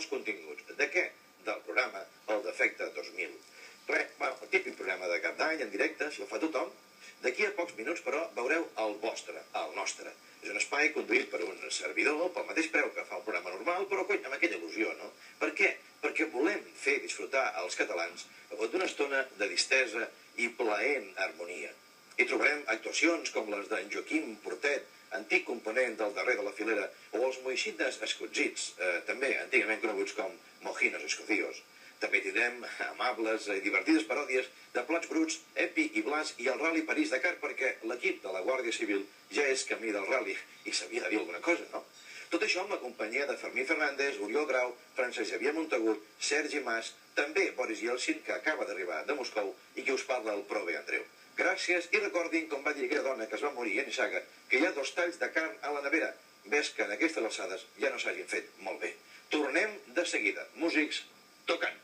molts continguts. De què? Del programa El Defecte 2000. El típic programa de cap d'any en directe, si el fa tothom. D'aquí a pocs minuts, però, veureu el vostre, el nostre. És un espai conduït per un servidor, pel mateix preu que fa un programa normal, però, cony, amb aquella il·lusió, no? Per què? Perquè volem fer disfrutar als catalans d'una estona de distesa i plaent harmonia. Hi trobarem actuacions com les d'en Joaquim Portet, antic component del darrer de la filera, o els moixines escotzits, també antigament coneguts com mojinos escocíos. També tindrem amables i divertides paròdies de Plats Bruts, Epi i Blas i el Rally París-Dakar, perquè l'equip de la Guàrdia Civil ja és camí del rally i s'havia de dir alguna cosa, no? Tot això amb la companyia de Fermí Fernández, Oriol Grau, Francesc Xavier Montagut, Sergi Mas, també Boris Yeltsin, que acaba d'arribar de Moscou, i qui us parla el prove Andreu. Gràcies i recordin, com va dir aquella dona que es va morir a Nissaga, que hi ha 2 talls de carn a la nevera. Ves que en aquestes alçades ja no s'hagin fet molt bé. Tornem de seguida. Músics, tocant!